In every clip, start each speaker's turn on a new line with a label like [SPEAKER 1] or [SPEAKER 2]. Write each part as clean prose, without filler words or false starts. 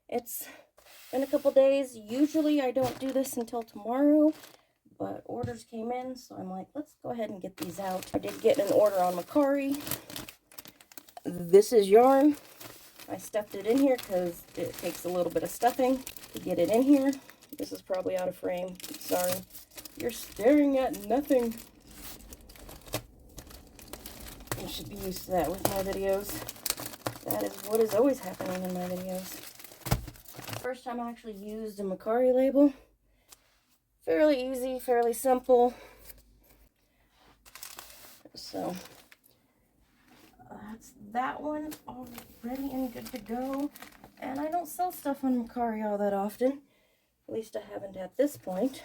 [SPEAKER 1] It's been a couple days. Usually I don't do this until tomorrow, but orders came in, so I'm like, let's go ahead and get these out. I did get an order on Mercari. This is yarn. I stuffed it in here because it takes a little bit of stuffing to get it in here. This is probably out of frame. Sorry. You're staring at nothing. You should be used to that with my videos. That is what is always happening in my videos. First time I actually used a Mercari label. Fairly easy, fairly simple. So that's that one all ready and good to go. And I don't sell stuff on Mercari all that often. At least I haven't at this point.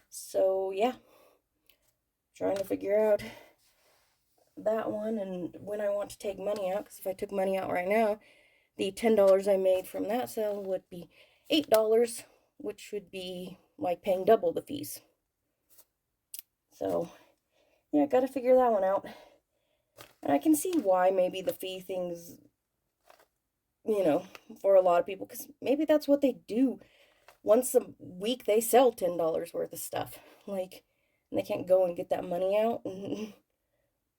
[SPEAKER 1] So yeah, trying to figure out that one and when I want to take money out, because if I took money out right now, the $10 I made from that sale would be $8, which would be like paying double the fees. So yeah, gotta figure that one out. And I can see why maybe the fee things, you know, for a lot of people, because maybe that's what they do. Once a week they sell $10 worth of stuff, like, and they can't go and get that money out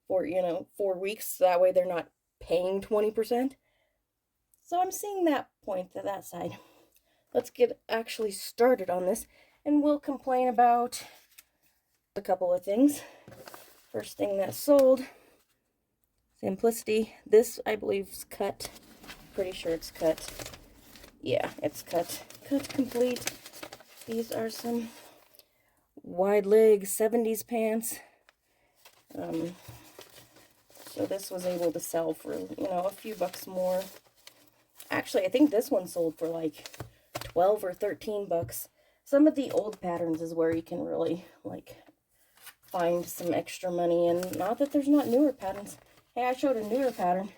[SPEAKER 1] for, 4 weeks, so that way they're not paying 20%. So I'm seeing that point to that side. Let's get actually started on this, and we'll complain about a couple of things. First thing that sold, Simplicity. This, I believe, is cut. Pretty sure it's cut. Yeah, it's cut. Cut complete. These are some wide leg 70s pants. So this was able to sell for, a few bucks more. Actually, I think this one sold for like 12 or 13 bucks. Some of the old patterns is where you can really, like, find some extra money. And not that there's not newer patterns. Hey, I showed a newer pattern.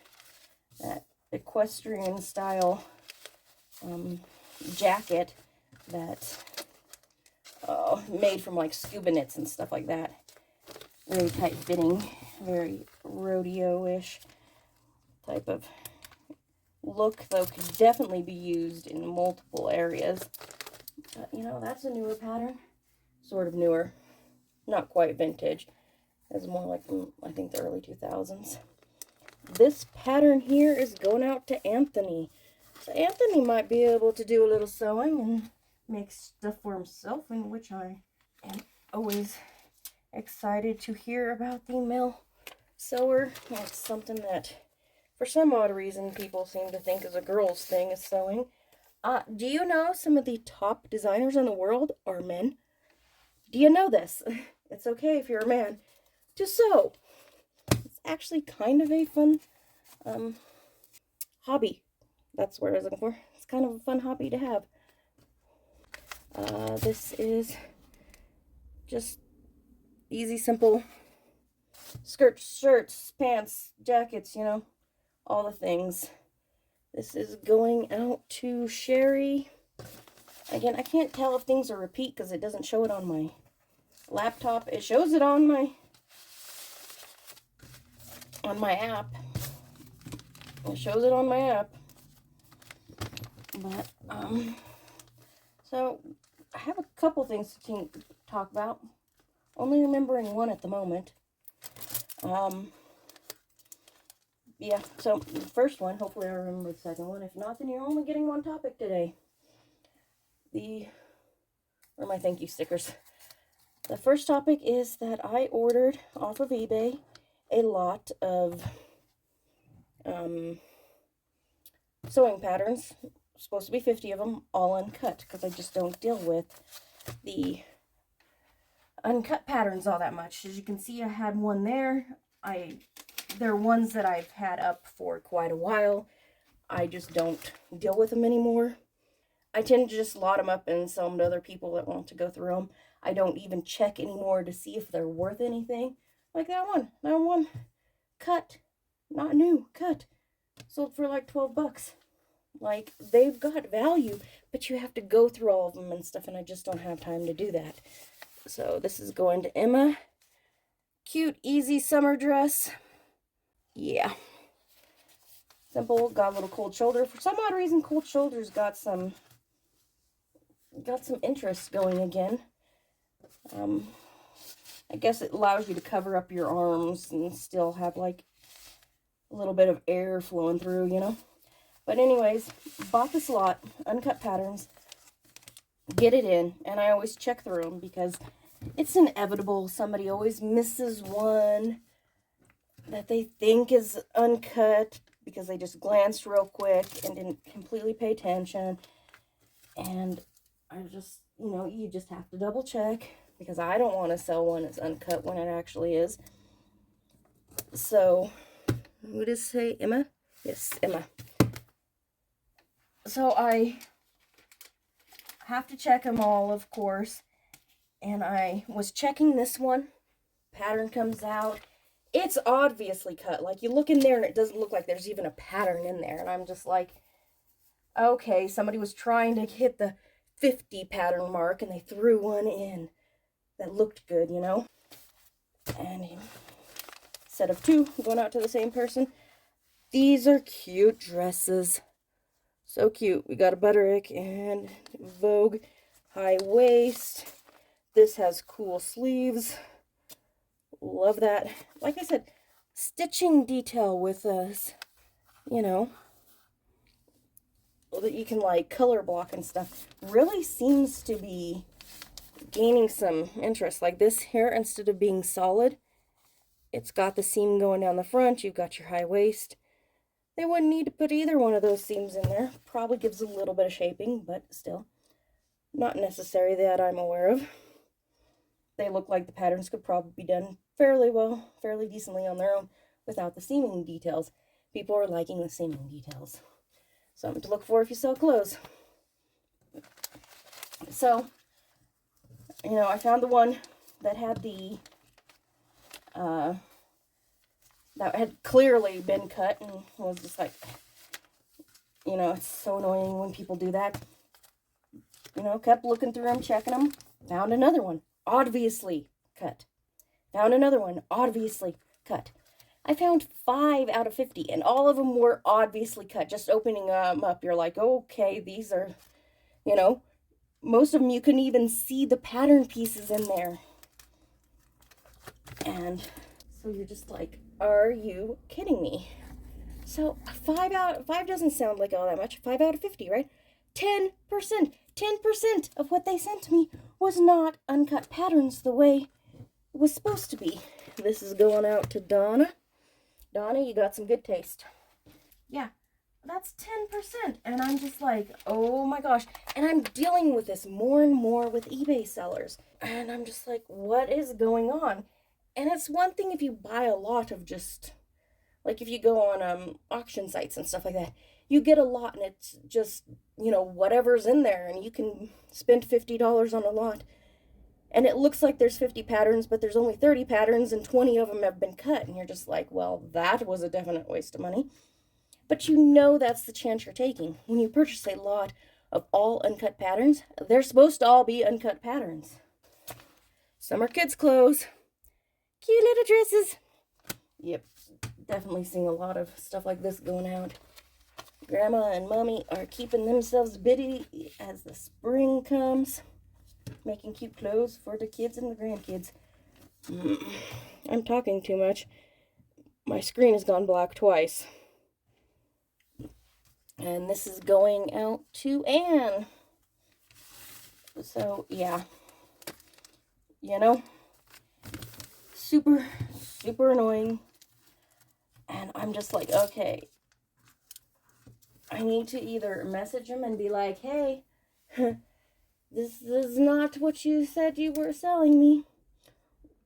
[SPEAKER 1] That equestrian style jacket that made from like scuba knits and stuff like that. Very tight fitting, very rodeo-ish type of look, though could definitely be used in multiple areas. But, that's a newer pattern. Sort of newer. Not quite vintage. It's more like from, I think, the early 2000s. This pattern here is going out to Anthony. So Anthony might be able to do a little sewing and make stuff for himself, in which I am always excited to hear about the male sewer. It's something that, for some odd reason, people seem to think is a girl's thing, is sewing. Do you know some of the top designers in the world are men? Do you know this? It's okay if you're a man to sew. It's actually kind of a fun hobby. That's what I was looking for. It's kind of a fun hobby to have. This is just easy, simple skirts, shirts, pants, jackets, all the things. This is going out to Sherry. Again, I can't tell if things are repeat because it doesn't show it on my laptop. It shows it on my app. It shows it on my app. But, so I have a couple things to talk about. Only remembering one at the moment. Yeah, so the first one, hopefully I remember the second one. If not, then you're only getting one topic today. Or my thank you stickers. The first topic is that I ordered off of eBay a lot of sewing patterns. Supposed to be 50 of them, all uncut, because I just don't deal with the uncut patterns all that much. As you can see, I had one there. They're ones that I've had up for quite a while. I just don't deal with them anymore. I tend to just lot them up and sell them to other people that want to go through them. I don't even check anymore to see if they're worth anything. Like that one, cut, not new, cut, sold for like 12 bucks. Like, they've got value, but you have to go through all of them and stuff, and I just don't have time to do that. So this is going to Emma. Cute, easy summer dress. Yeah. Simple, got a little cold shoulder. For some odd reason, cold shoulders got some interest going again. I guess it allows you to cover up your arms and still have like a little bit of air flowing through, you know. But anyways, bought this lot, Uncut Patterns. Get it in, and I always check through them because it's inevitable. Somebody always misses one that they think is uncut because they just glanced real quick and didn't completely pay attention. And I just, you know, you just have to double check because I don't want to sell one that's uncut when it actually is. So, what does it say? Emma? Yes, Emma. So I have to check them all, of course. And I was checking this one. Pattern comes out. It's obviously cut. Like, you look in there and it doesn't look like there's even a pattern in there. And I'm just like, okay, somebody was trying to hit the 50 pattern mark and they threw one in that looked good, you know. And set of two going out to the same person. These are cute dresses. So cute. We got a Butterick and Vogue high waist. This has cool sleeves. Love that. Like I said, stitching detail with us, you know, that you can like color block and stuff, really seems to be gaining some interest. Like this here, instead of being solid, it's got the seam going down the front. You've got your high waist. They wouldn't need to put either one of those seams in there. Probably gives a little bit of shaping, but still not necessary that I'm aware of. They look like the patterns could probably be done fairly well, fairly decently on their own without the seaming details. People are liking the seaming details. Something to look for if you sell clothes. So, you know, I found the one that had the, that had clearly been cut and was just like, you know, it's so annoying when people do that. You know, kept looking through them, checking them, found another one, obviously cut. Found another one, obviously cut. I found 5 out of 50, and all of them were obviously cut. Just opening them up, you're like, okay, these are, you know, most of them you couldn't even see the pattern pieces in there. And so you're just like, are you kidding me? So 5 doesn't sound like all that much. 5 out of 50, right? 10%. 10% of what they sent me was not uncut patterns the way it was supposed to be. This is going out to Donna. Donna, you got some good taste. Yeah, that's 10%. And I'm just like, oh my gosh. And I'm dealing with this more and more with eBay sellers. And I'm just like, what is going on? And it's one thing if you buy a lot of just, like if you go on auction sites and stuff like that, you get a lot and it's just, you know, whatever's in there, and you can spend $50 on a lot. And it looks like there's 50 patterns, but there's only 30 patterns and 20 of them have been cut. And you're just like, well, that was a definite waste of money. But you know that's the chance you're taking. When you purchase a lot of all uncut patterns, they're supposed to all be uncut patterns. Some are kids' clothes. Cute little dresses. Yep, definitely seeing a lot of stuff like this going out. Grandma and Mommy are keeping themselves busy as the spring comes, making cute clothes for the kids and the grandkids. I'm talking too much. My screen has gone black twice. And this is going out to Anne. So, yeah. You know, super, super annoying. And I'm just like, okay, I need to either message him and be like, hey, this is not what you said you were selling me.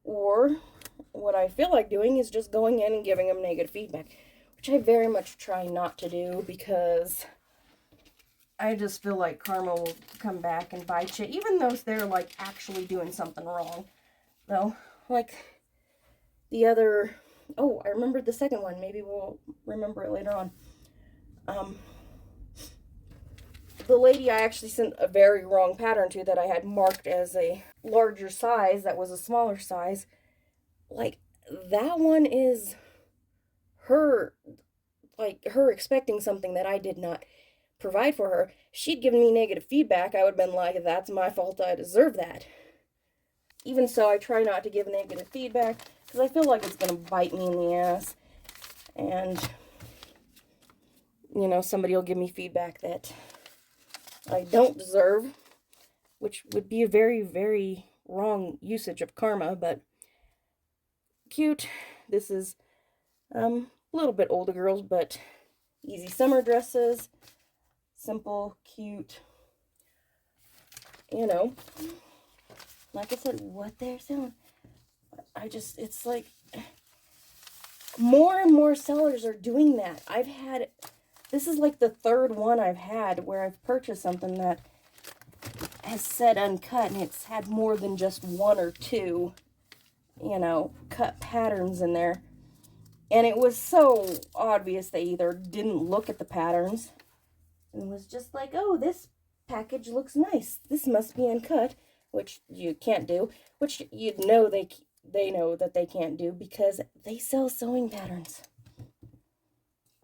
[SPEAKER 1] Or what I feel like doing is just going in and giving him negative feedback, which I very much try not to do because I just feel like karma will come back and bite you, even though they're like actually doing something wrong. Though, like the other, oh, I remembered the second one. Maybe we'll remember it later on. The lady I actually sent a very wrong pattern to that I had marked as a larger size, that was a smaller size. Like, that one is her, like her expecting something that I did not provide for her. If she'd given me negative feedback, I would have been like, that's my fault, I deserve that. Even so, I try not to give negative feedback because I feel like it's going to bite me in the ass. And, you know, somebody will give me feedback that I don't deserve, which would be a very, very wrong usage of karma, but cute. This is a little bit older girls, but easy summer dresses. Simple, cute. You know, like I said, what they're selling. It's like more and more sellers are doing that. This is like the third one I've had where I've purchased something that has said uncut, and it's had more than just one or two, you know, cut patterns in there. And it was so obvious they either didn't look at the patterns and was just like, oh, this package looks nice, this must be uncut, which you can't do, which you'd know they know that they can't do because they sell sewing patterns.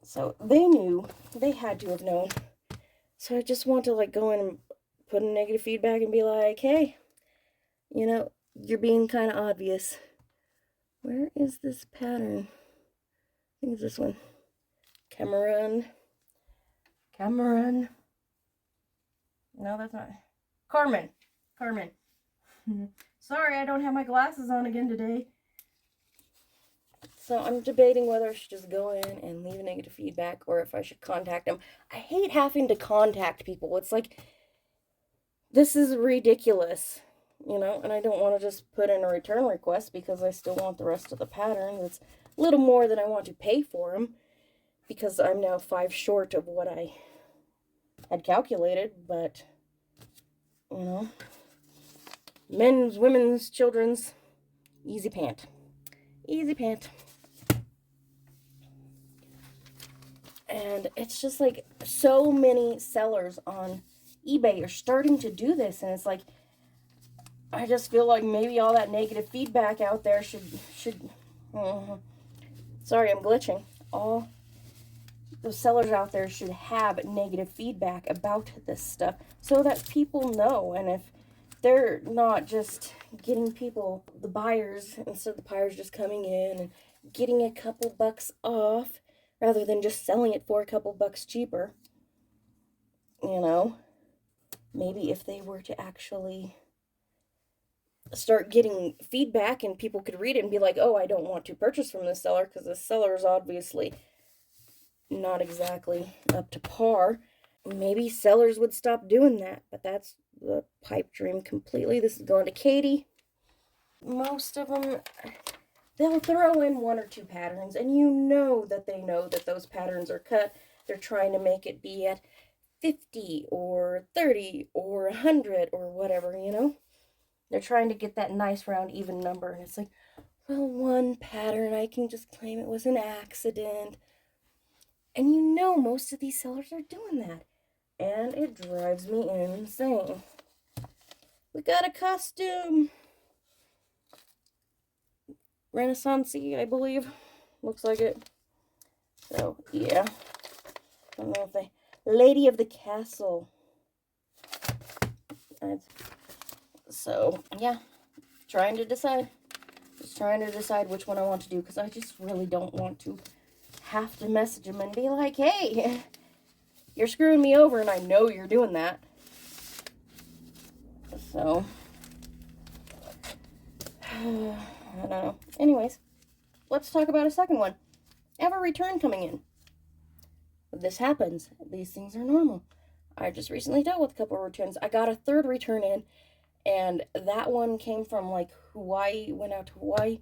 [SPEAKER 1] So they knew, they had to have known. So I just want to like go in and put in negative feedback and be like, hey, you know, you're being kind of obvious. Where is this pattern? I think it's this one. Cameron. No, that's not. Carmen. Sorry, I don't have my glasses on again today. So I'm debating whether I should just go in and leave a negative feedback or if I should contact them. I hate having to contact people. It's like, this is ridiculous, you know, and I don't want to just put in a return request because I still want the rest of the pattern. It's a little more than I want to pay for them because I'm now 5 short of what I had calculated, but, you know, men's, women's, children's, easy pant. And it's just like so many sellers on eBay are starting to do this, and it's like, I just feel like maybe all that negative feedback out there should sorry, I'm glitching. All the sellers out there should have negative feedback about this stuff so that people know, and if they're not just getting people, the buyers, instead of the buyers just coming in and getting a couple bucks off rather than just selling it for a couple bucks cheaper, you know, maybe if they were to actually start getting feedback and people could read it and be like, oh, I don't want to purchase from this seller because this seller is obviously not exactly up to par, maybe sellers would stop doing that. But that's the pipe dream completely. This is going to Katie. Most of them, they'll throw in 1 or 2 patterns, and you know that they know that those patterns are cut. They're trying to make it be at 50 or 30 or 100 or whatever, you know. They're trying to get that nice round even number, and it's like, well, 1 pattern, I can just claim it was an accident. And you know most of these sellers are doing that. And it drives me insane. We got a costume. Renaissance-y, I believe. Looks like it. So, yeah. I don't know if they... Lady of the Castle. So, yeah. Trying to decide. Just trying to decide which one I want to do, because I just really don't want to have to message them and be like, hey, you're screwing me over, and I know you're doing that. So, I don't know. Anyways, let's talk about a second one. I have a return coming in. This happens. These things are normal. I just recently dealt with a couple of returns. I got a 3rd return in, and that one came from, like, Hawaii, went out to Hawaii,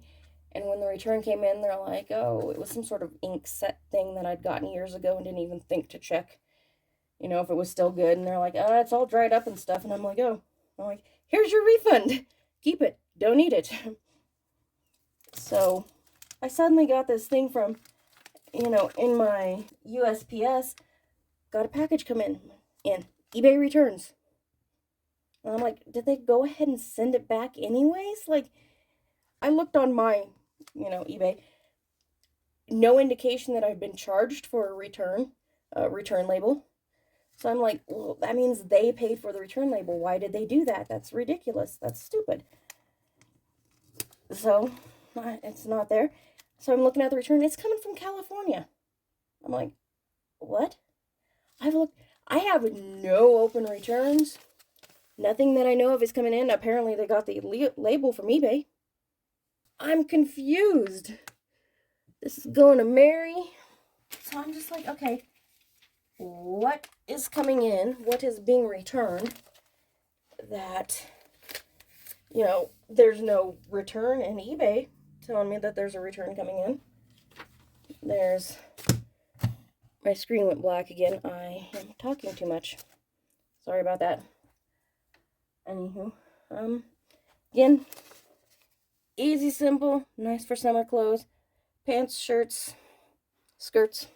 [SPEAKER 1] and when the return came in, they're like, oh, it was some sort of ink set thing that I'd gotten years ago and didn't even think to check, you know, if it was still good, and they're like, oh, it's all dried up and stuff, and I'm like, oh. I'm like, here's your refund. Keep it. Don't need it. So, I suddenly got this thing from, you know, in my USPS, got a package come in eBay returns. And I'm like, did they go ahead and send it back anyways? Like, I looked on my, you know, eBay. no indication that I've been charged for a return label. So I'm like, well, that means they paid for the return label. Why did they do that? That's ridiculous. That's stupid. So it's not there. So I'm looking at the return. It's coming from California. I'm like, what? I have no open returns. Nothing that I know of is coming in. Apparently they got the label from eBay. I'm confused. This is going to Mary. So I'm just like, okay, what is coming in? What is being returned that, there's no return in eBay telling me that there's a return coming in. My screen went black again. I am talking too much. Sorry about that. Anywho, again, easy, simple, nice for summer clothes. Pants, shirts, skirts.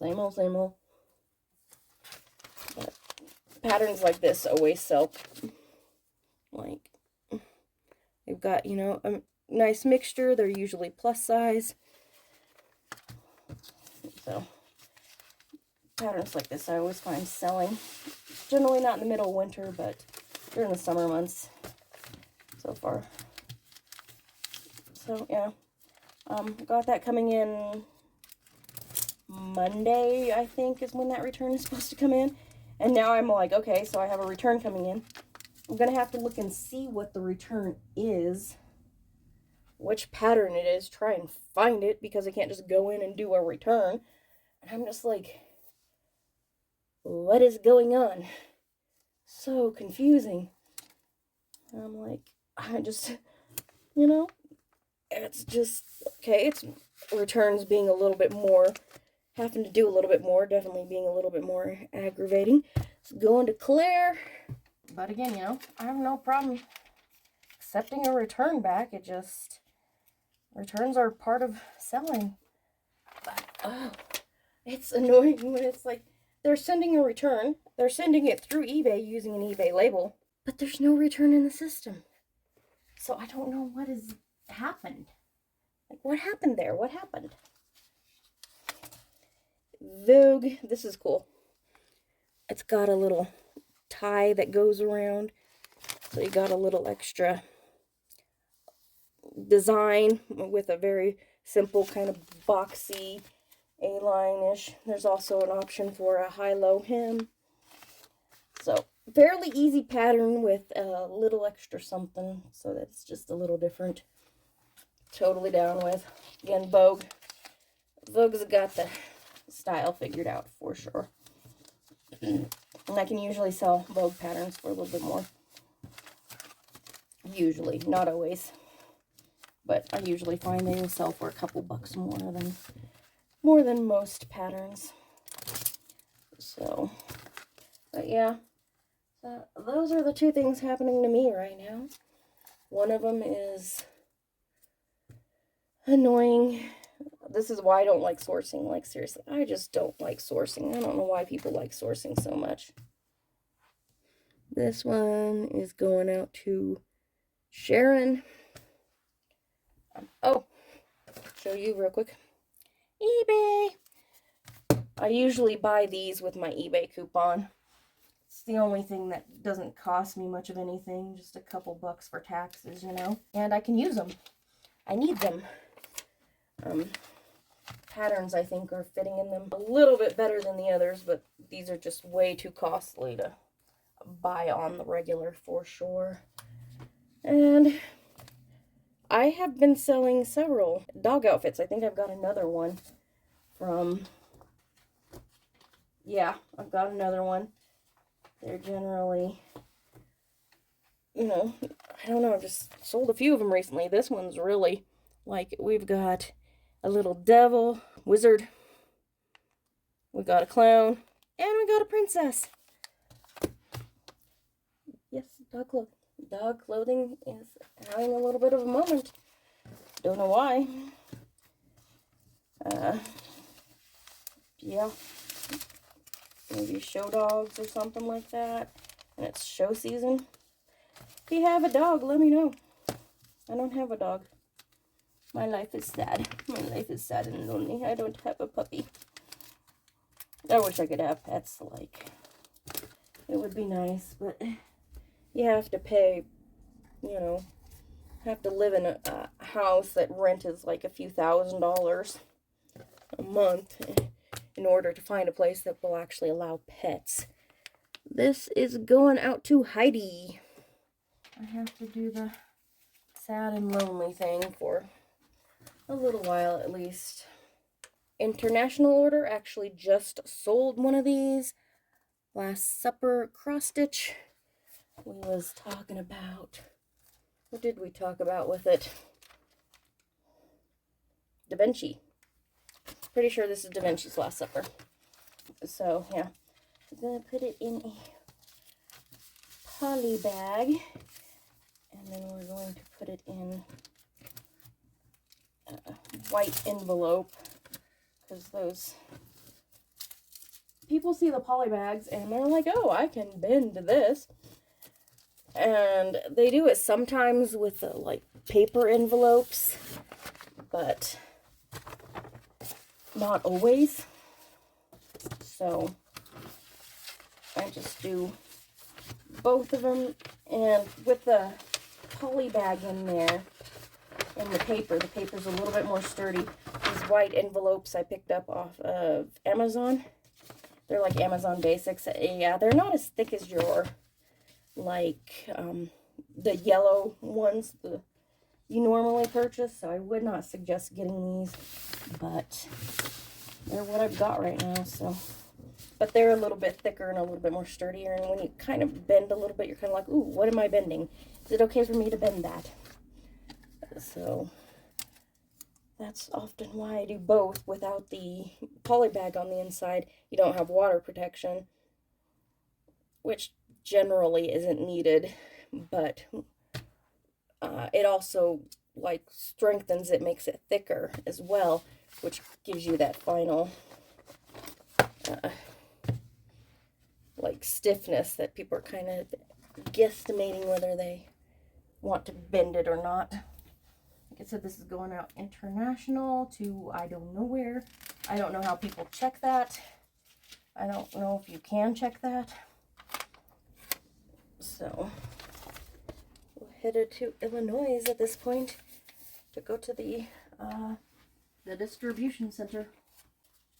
[SPEAKER 1] Same old, same old. But patterns like this always sell. Like, they've got, a nice mixture. They're usually plus size. So, patterns like this I always find selling. Generally not in the middle of winter, but during the summer months so far. So, yeah. Got that coming in Monday, I think, is when that return is supposed to come in. And now I'm like, okay, so I have a return coming in. I'm going to have to look and see what the return is, which pattern it is, try and find it, because I can't just go in and do a return. And I'm just like, what is going on? So confusing. And I'm like, it's just, okay, it's returns being a little bit more, having to do a little bit more, definitely being a little bit more aggravating. So going to Claire. But again, I have no problem accepting a return back. It just, returns are part of selling. But, it's annoying when it's like, they're sending a return. They're sending it through eBay using an eBay label. But there's no return in the system. So I don't know what has happened. Like, what happened there? What happened? Vogue. This is cool. It's got a little tie that goes around. So you got a little extra design with a very simple kind of boxy A-line-ish. There's also an option for a high-low hem. So, fairly easy pattern with a little extra something so that it's just a little different. Totally down with. Again, Vogue. Vogue's got the style figured out for sure. And I can usually sell Vogue patterns for a little bit more. Usually, not always. But I usually find they will sell for a couple bucks more than most patterns. So, but yeah. Those are the two things happening to me right now. One of them is annoying. This is why I don't like sourcing. Like, seriously, I just don't like sourcing. I don't know why people like sourcing so much. This one is going out to Sharon. Oh, show you real quick. eBay. I usually buy these with my eBay coupon. It's the only thing that doesn't cost me much of anything, just a couple bucks for taxes, and I can use them. I need them. Patterns, I think, are fitting in them a little bit better than the others, but these are just way too costly to buy on the regular for sure. And I have been selling several dog outfits. I think I've got another one from, yeah, I've got another one. They're generally, I don't know, I've just sold a few of them recently. This one's really, like, we've got a little devil, wizard, we got a clown, and we got a princess. Yes, dog clothing. Dog clothing is having a little bit of a moment. Don't know why. Yeah. Maybe show dogs or something like that. And it's show season. If you have a dog, let me know. I don't have a dog. My life is sad. My life is sad and lonely. I don't have a puppy. I wish I could have pets, like, it would be nice, but you have to pay, you know, have to live in a house that rent is like a few $1,000s a month in order to find a place that will actually allow pets. This is going out to Heidi. I have to do the sad and lonely thing for a little while at least. International Order actually just sold one of these. Last Supper cross stitch. We was talking about, what did we talk about with it? Da Vinci. Pretty sure this is Da Vinci's Last Supper. So yeah, I'm gonna put it in a poly bag, and then we're going to put it in a white envelope, because those people see the poly bags and they're like, oh, I can bend this. And they do it sometimes with like paper envelopes, but not always. So I just do both of them, and with the poly bag in there and the paper's a little bit more sturdy. These white envelopes I picked up off of Amazon. They're like Amazon Basics. Yeah, they're not as thick as your, like, the yellow ones you normally purchase, so I would not suggest getting these, but they're what I've got right now, so. But they're a little bit thicker and a little bit more sturdier, and when you kind of bend a little bit, you're kind of like, ooh, what am I bending? Is it okay for me to bend that? So that's often why I do both. Without the poly bag on the inside, you don't have water protection, which generally isn't needed, but it also like strengthens it, makes it thicker as well, which gives you that final like stiffness that people are kind of guesstimating whether they want to bend it or not. Like I said, this is going out international to I don't know where. I don't know how people check that. I don't know if you can check that. So we're headed to Illinois at this point to go to the distribution center.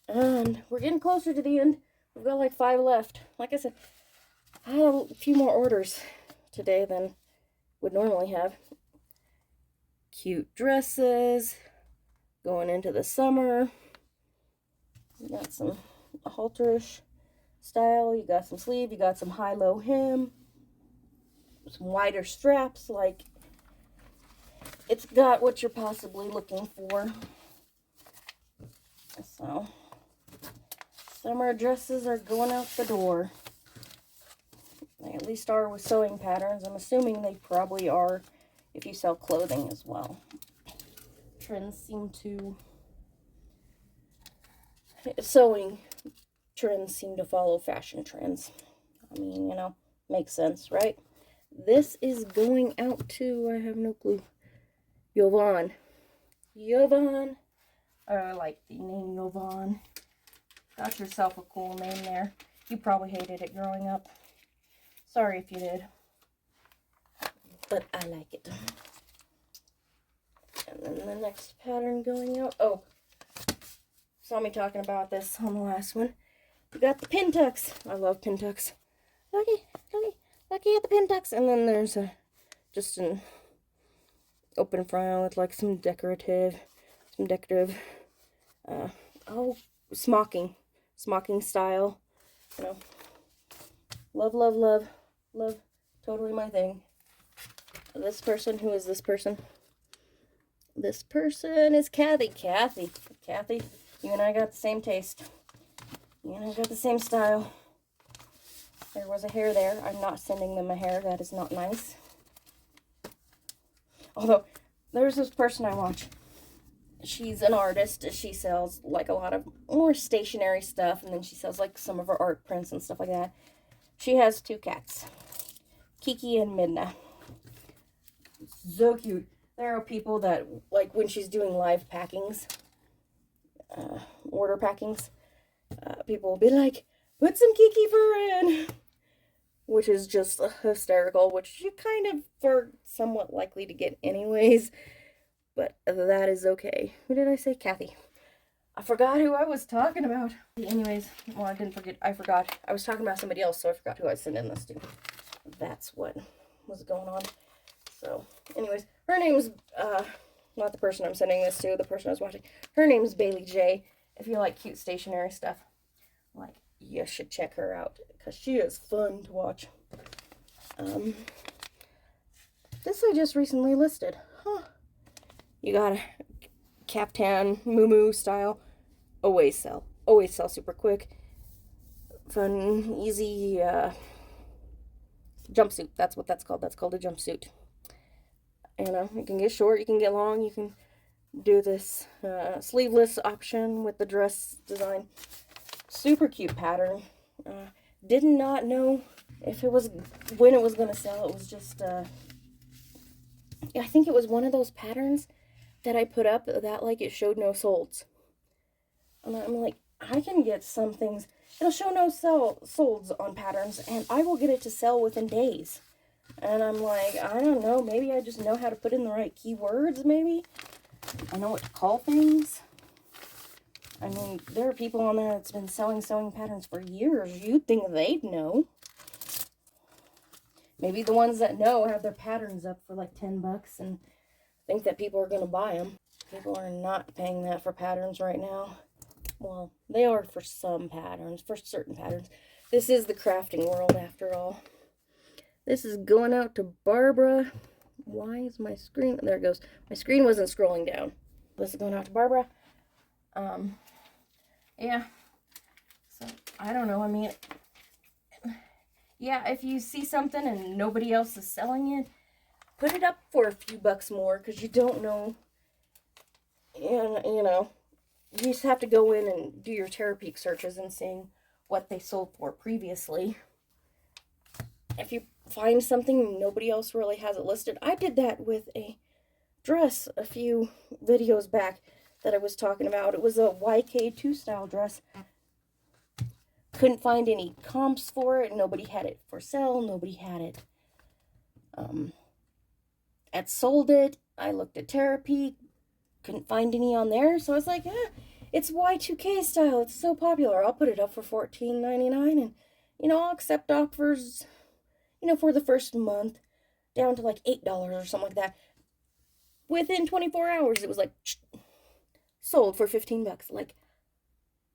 [SPEAKER 1] And we're getting closer to the end. We've got like 5 left. Like I said, I had a few more orders today than would normally have. Cute dresses going into the summer. You got some halterish style. You got some sleeve. You got some high-low hem. Some wider straps. Like, it's got what you're possibly looking for. So summer dresses are going out the door. They at least are with sewing patterns. I'm assuming they probably are if you sell clothing as well. Sewing trends seem to follow fashion trends. I mean, you know, makes sense, right? This is going out to, I have no clue, Yovan. Yovan. I like the name Yovan. Got yourself a cool name there. You probably hated it growing up. Sorry if you did. But I like it. And then the next pattern going out. Oh, saw me talking about this on the last one. We got the pin tucks. I love pin tucks. Looky at the pin tucks. And then there's just an open front with like some decorative, smocking style. You know, love, totally my thing. This person, who is this person? This person is Kathy. Kathy, you and I got the same taste. You and I got the same style. There was a hair there. I'm not sending them a hair. That is not nice. Although, there's this person I watch. She's an artist. She sells like a lot of more stationary stuff, and then she sells like some of her art prints and stuff like that. She has 2 cats, Kiki and Midna. So cute. There are people that, like when she's doing live packings, order packings, people will be like, put some Kiki fur in, which is just hysterical, which you kind of are somewhat likely to get anyways, but that is okay. Who did I say? Kathy. I forgot who I was talking about. Anyways, well, I didn't forget. I forgot. I was talking about somebody else, so I forgot who I was sending this to. That's what was going on. So, anyways, her name's, not the person I'm sending this to, the person I was watching. Her name's Bailey J. If you like cute stationery stuff, like, you should check her out, because she is fun to watch. This I just recently listed. Huh. You got a Kaftan, Mumu style. Always sell. Always sell super quick. Fun, easy, jumpsuit. That's what that's called. That's called a jumpsuit. You can get short, you can get long, you can do this sleeveless option with the dress design. Super cute pattern. Did not know if it was, when it was going to sell. It was just, I think it was one of those patterns that I put up that, like, it showed no solds. And I'm like, I can get some things, it'll show no solds on patterns, and I will get it to sell within days. And I'm like, I don't know, maybe I just know how to put in the right keywords, maybe. I know what to call things. I mean, there are people on there that's been selling sewing patterns for years. You'd think they'd know. Maybe the ones that know have their patterns up for like 10 bucks and think that people are going to buy them. People are not paying that for patterns right now. Well, they are for some patterns, for certain patterns. This is the crafting world after all. This is going out to Barbara. Why is my screen? There it goes. My screen wasn't scrolling down. This is going out to Barbara. Yeah. So, I don't know. I mean, yeah, if you see something and nobody else is selling it, put it up for a few bucks more, because you don't know. And, you just have to go in and do your Terapeak searches and seeing what they sold for previously. If you find something nobody else really has it listed. I did that with a dress a few videos back that I was talking about. It was a YK2 style dress. Couldn't find any comps for it. Nobody had it for sale. Nobody had it at sold it. I looked at Terapeak. Couldn't find any on there. So I was like, it's Y2K style. It's so popular. I'll put it up for $14.99, and I'll accept offers, for the first month, down to like $8 or something like that. Within 24 hours, it was like, sold for 15 bucks. Like,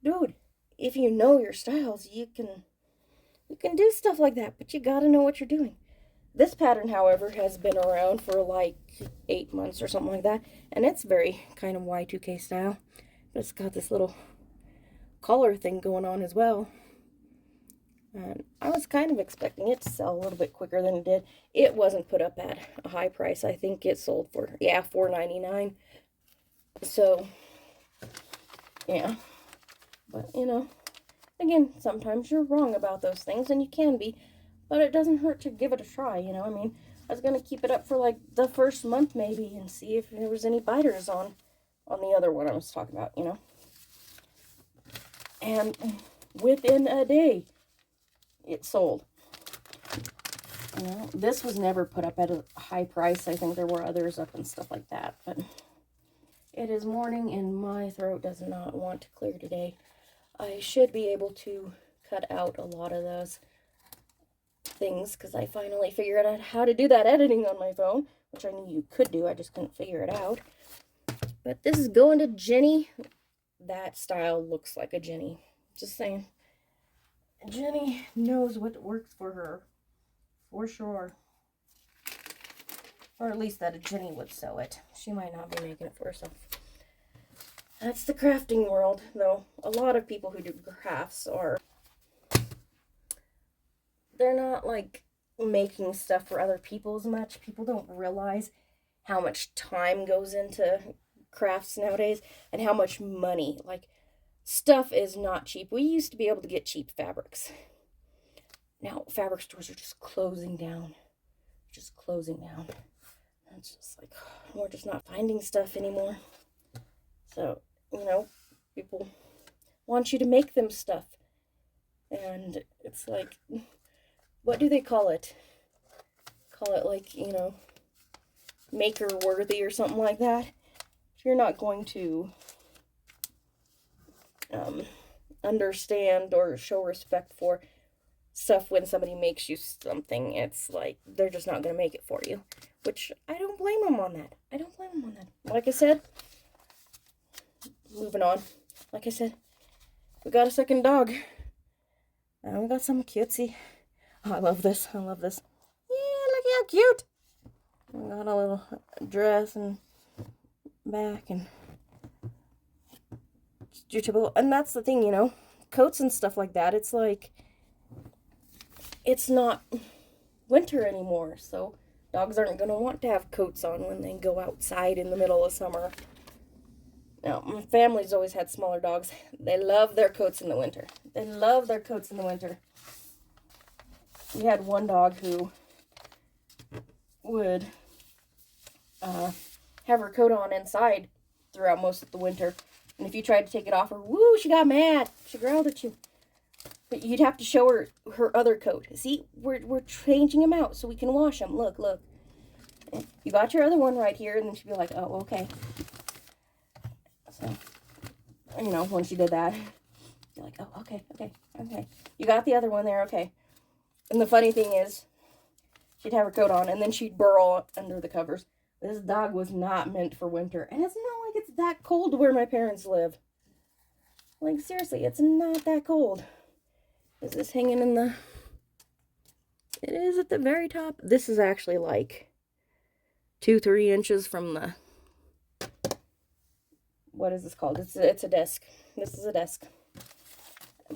[SPEAKER 1] dude, if you know your styles, you can do stuff like that, but you gotta know what you're doing. This pattern, however, has been around for like 8 months or something like that, and it's very kind of Y2K style. But it's got this little collar thing going on as well. And I was kind of expecting it to sell a little bit quicker than it did. It wasn't put up at a high price. I think it sold for, $4.99. So, yeah. But, again, sometimes you're wrong about those things, and you can be. But it doesn't hurt to give it a try, I mean, I was going to keep it up for, like, the first month, maybe, and see if there was any biters on the other one I was talking about, And within a day, it sold. This was never put up at a high price. I think there were others up and stuff like that, but it is morning, and my throat does not want to clear today. I should be able to cut out a lot of those things, because I finally figured out how to do that editing on my phone, which I knew you could do, I just couldn't figure it out. But this is going to Jenny. That style looks like a Jenny. Just saying. Jenny knows what works for her, for sure. Or at least that a Jenny would sew it. She might not be making it for herself. That's the crafting world, though. A lot of people who do crafts they're not like making stuff for other people as much. People don't realize how much time goes into crafts nowadays and how much money. Like, stuff is not cheap. We used to be able to get cheap fabrics. Now, fabric stores are just closing down. It's just like, we're just not finding stuff anymore. So, you know, people want you to make them stuff. And it's like, what do they call it? Call it like, you know, maker worthy or something like that. If you're not going to understand or show respect for stuff when somebody makes you something, it's like they're just not going to make it for you, which I don't blame them on that. I don't blame them on that. Like I said, moving on. Like I said, we got a second dog. And we got some cutesy. Oh, I love this. I love this. Yeah, look how cute. We got a little dress and back and and that's the thing, you know, coats and stuff like that. It's like, it's not winter anymore, so dogs aren't going to want to have coats on when they go outside in the middle of summer. Now, my family's always had smaller dogs. They love their coats in the winter. They love their coats in the winter. We had one dog who would have her coat on inside throughout most of the winter. And if you tried to take it off her, woo, she got mad. She growled at you. But you'd have to show her her other coat. See, we're changing them out so we can wash them. Look, look. You got your other one right here. And then she'd be like, oh, okay. So, you know, when she did that, you're like, oh, okay, okay, okay. You got the other one there, okay. And the funny thing is, she'd have her coat on, and then she'd burrow under the covers. This dog was not meant for winter. And it's not like it's that cold where my parents live. Like, seriously, it's not that cold. Is this hanging in the... It is at the very top. This is actually like 2-3 inches from the... What is this called? It's a desk. This is a desk.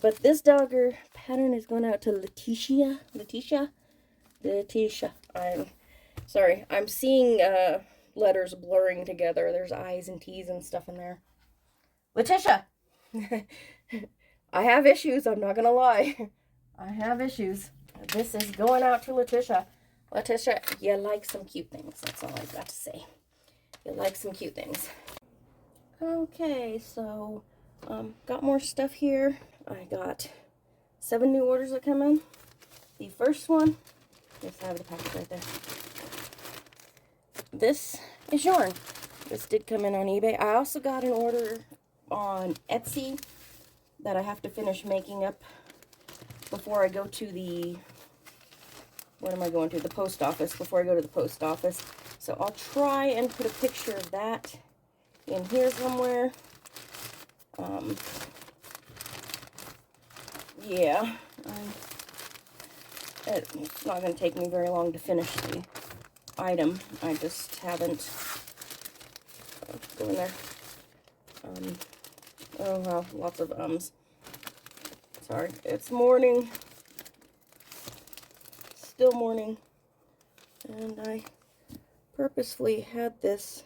[SPEAKER 1] But this dogger pattern is going out to Letitia. I'm sorry. I'm seeing letters blurring together. There's I's and T's and stuff in there. Letitia! I have issues. I'm not going to lie. I have issues. This is going out to Letitia. Letitia, you like some cute things. That's all I've got to say. You like some cute things. Okay, so got more stuff here. I got 7 new orders that come in. The first one, yes, I have the package right there. This is yarn. This did come in on eBay. I also got an order on Etsy that I have to finish making up before I go to the, what am I going to? The post office, before I go to the post office. So I'll try and put a picture of that in here somewhere. Yeah, it's not going to take me very long to finish the item. I just haven't. Go in there. Oh wow, lots of ums. Sorry, it's morning. Still morning, and I purposefully had this.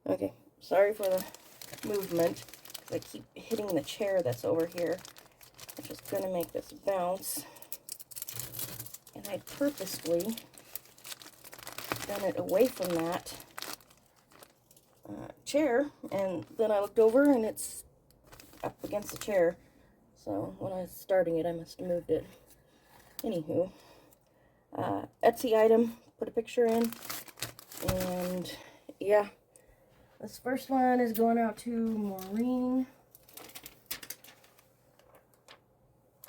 [SPEAKER 1] Okay, sorry for the movement. I keep hitting the chair that's over here, which is going to make this bounce. And I purposefully done it away from that chair, and then I looked over and it's up against the chair. So when I was starting it, I must have moved it. Anywho, Etsy item, put a picture in, and yeah. This first one is going out to Maureen.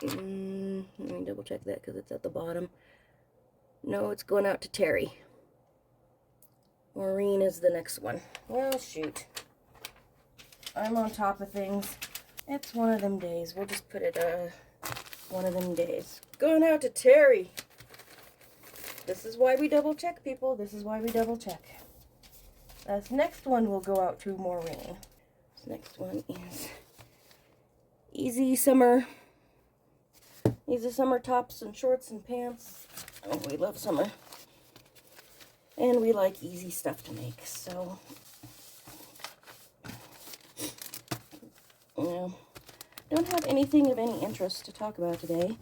[SPEAKER 1] Let me double check that because it's at the bottom. No, it's going out to Terry. Maureen is the next one. Well, shoot. I'm on top of things. It's one of them days. We'll just put it, one of them days. Going out to Terry. This is why we double check, people. This is why we double check. This next one will go out to Maureen. This next one is easy summer tops and shorts and pants. Oh, we love summer. And we like easy stuff to make, so, you know, don't have anything of any interest to talk about today.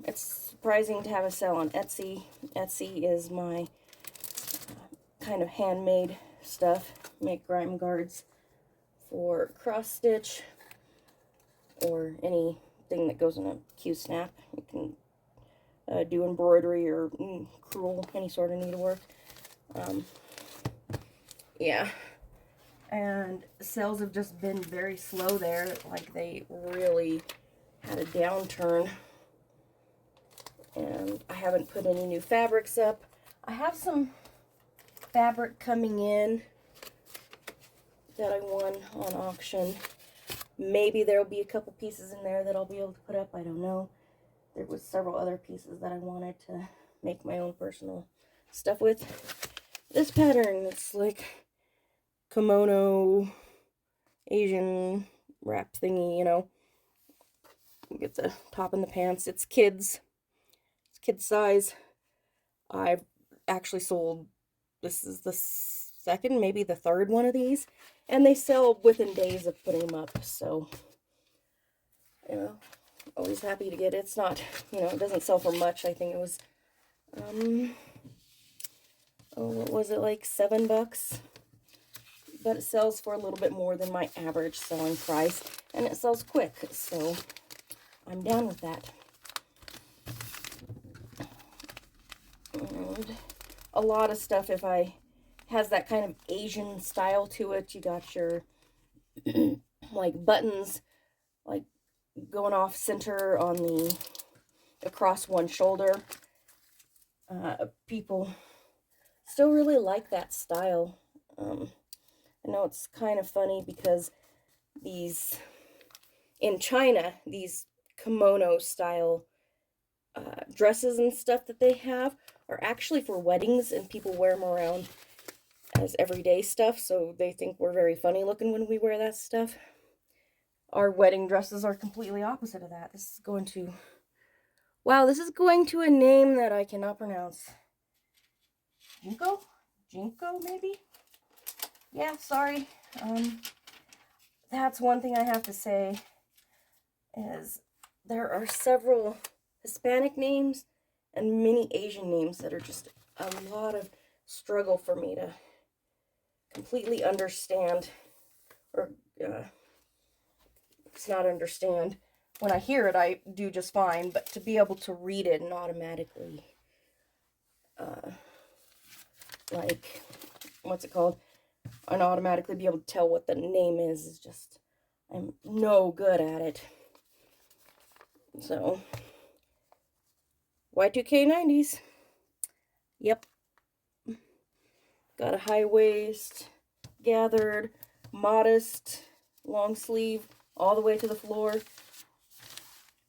[SPEAKER 1] It's surprising to have a sale on Etsy. Etsy is my kind of handmade stuff. Make grime guards for cross stitch or anything that goes in a Q-snap. You can do embroidery or crewel, any sort of needlework. Yeah. And sales have just been very slow there. Like, they really had a downturn. And I haven't put any new fabrics up. I have some fabric coming in that I won on auction. Maybe there'll be a couple pieces in there that I'll be able to put up. I don't know. There was several other pieces that I wanted to make my own personal stuff with. This pattern, it's like kimono, Asian wrap thingy, you know. You get the top and the pants. It's kids. It's kid size. I've actually sold, this is the second, maybe the third one of these. And they sell within days of putting them up. So, you know, always happy to get it. It's not, you know, it doesn't sell for much. I think it was, what was it, like $7? But it sells for a little bit more than my average selling price. And it sells quick, so I'm down with that. And a lot of stuff, if I has that kind of Asian style to it. You got your like buttons like going off center on the across one shoulder. People still really like that style. I know it's kind of funny because these in China, these kimono style dresses and stuff that they have are actually for weddings, and people wear them around as everyday stuff, so they think we're very funny looking when we wear that stuff. Our wedding dresses are completely opposite of that. This is going to, wow, this is going to a name that I cannot pronounce. Jinko, maybe? Yeah, sorry. That's one thing I have to say, is there are several Hispanic names and many Asian names that are just a lot of struggle for me to completely understand, or it's not understand. When I hear it, I do just fine, but to be able to read it and automatically, like, what's it called? And automatically be able to tell what the name is just, I'm no good at it. So, Y2K 90s. Yep. Got a high waist, gathered, modest, long sleeve, all the way to the floor.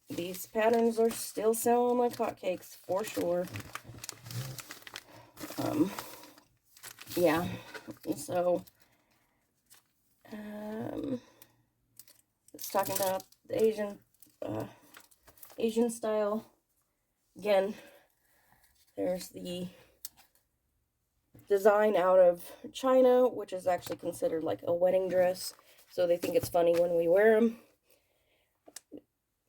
[SPEAKER 1] These patterns are still selling like hotcakes, for sure. Yeah. So, it's talking about the Asian style. Again, there's the design out of China, which is actually considered like a wedding dress, so they think it's funny when we wear them.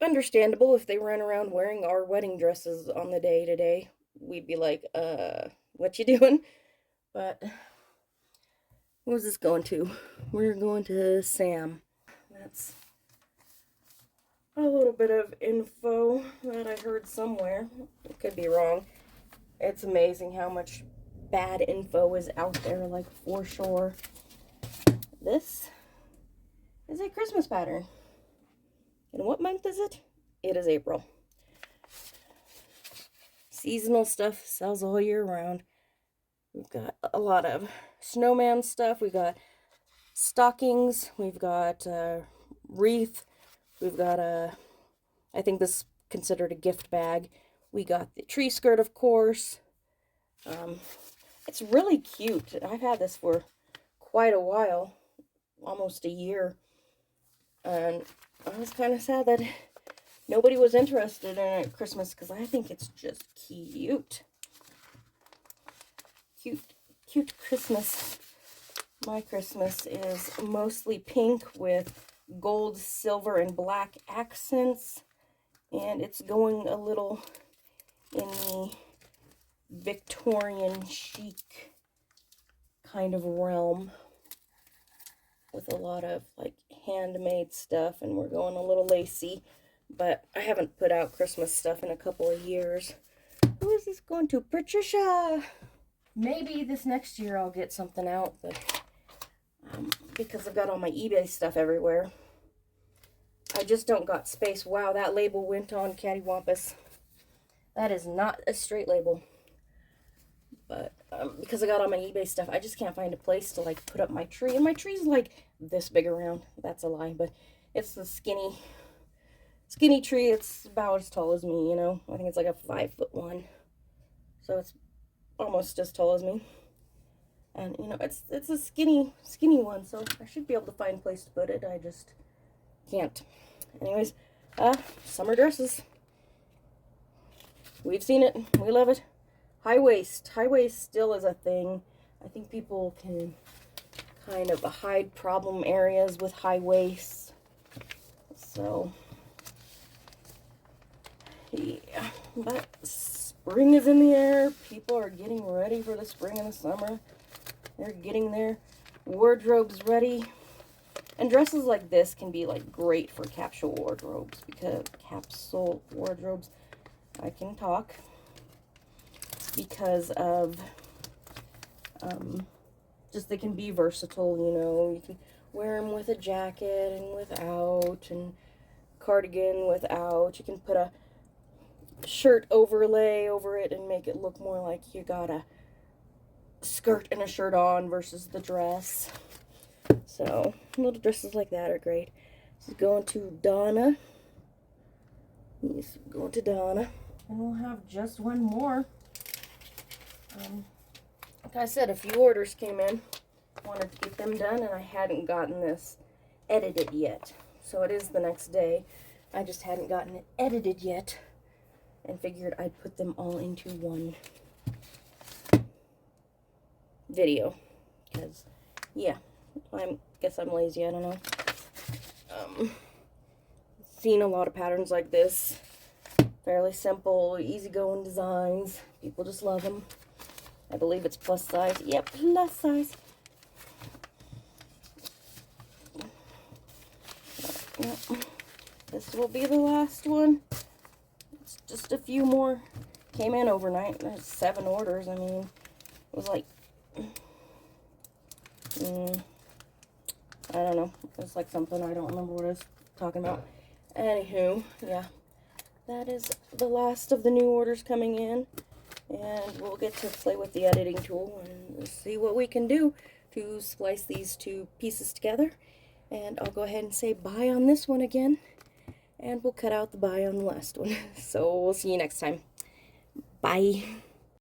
[SPEAKER 1] Understandable. If they ran around wearing our wedding dresses on the day today, we'd be like, what you doing? But who's this going to? We're going to Sam. That's a little bit of info that I heard somewhere. It could be wrong. It's amazing how much bad info is out there, like, for sure. This is a Christmas pattern. And what month is it? It is April. Seasonal stuff sells all year round. We've got a lot of snowman stuff. We've got stockings. We've got wreath. We've got I think this is considered a gift bag. We got the tree skirt, of course. It's really cute. I've had this for quite a while, almost a year. And I was kind of sad that nobody was interested in it at Christmas, because I think it's just cute. Cute Christmas. My Christmas is mostly pink with gold, silver, and black accents. And it's going a little in the Victorian chic kind of realm with a lot of like handmade stuff, and we're going a little lacy, but I haven't put out Christmas stuff in a couple of years. Who is this going to? Patricia! Maybe this next year I'll get something out, but because I've got all my eBay stuff everywhere, I just don't got space. Wow, that label went on Cattywampus. That is not a straight label. But because I got all my eBay stuff, I just can't find a place to like put up my tree. And my tree's like this big around. That's a lie, but it's the skinny tree. It's about as tall as me, you know. I think it's like a 5'1". So it's almost as tall as me. And you know, it's a skinny one, so I should be able to find a place to put it. I just can't. Anyways, summer dresses. We've seen it. We love it. High waist. High waist still is a thing. I think people can kind of hide problem areas with high waists. So, yeah. But spring is in the air. People are getting ready for the spring and the summer. They're getting their wardrobes ready. And dresses like this can be like great for capsule wardrobes, because I can talk, because of just they can be versatile, you know. You can wear them with a jacket and without, and cardigan without. You can put a shirt overlay over it and make it look more like you got a skirt and a shirt on versus the dress. So little dresses like that are great. This is going to Donna. This is going to Donna. And we'll have just one more. Like I said, a few orders came in. Wanted to get them done, and I hadn't gotten this edited yet. So it is the next day. I just hadn't gotten it edited yet, and figured I'd put them all into one video. Because, yeah, guess I'm lazy, I don't know. Seen a lot of patterns like this. Fairly simple, easygoing designs. People just love them. I believe it's plus size. Yep, plus size. Yep. This will be the last one. It's just a few more. Came in overnight. There's 7 orders. I mean, it was like, I don't know. It's like something I don't remember what I was talking about. Anywho, yeah. That is the last of the new orders coming in. And we'll get to play with the editing tool and see what we can do to splice these two pieces together. And I'll go ahead and say bye on this one again. And we'll cut out the bye on the last one. So we'll see you next time. Bye.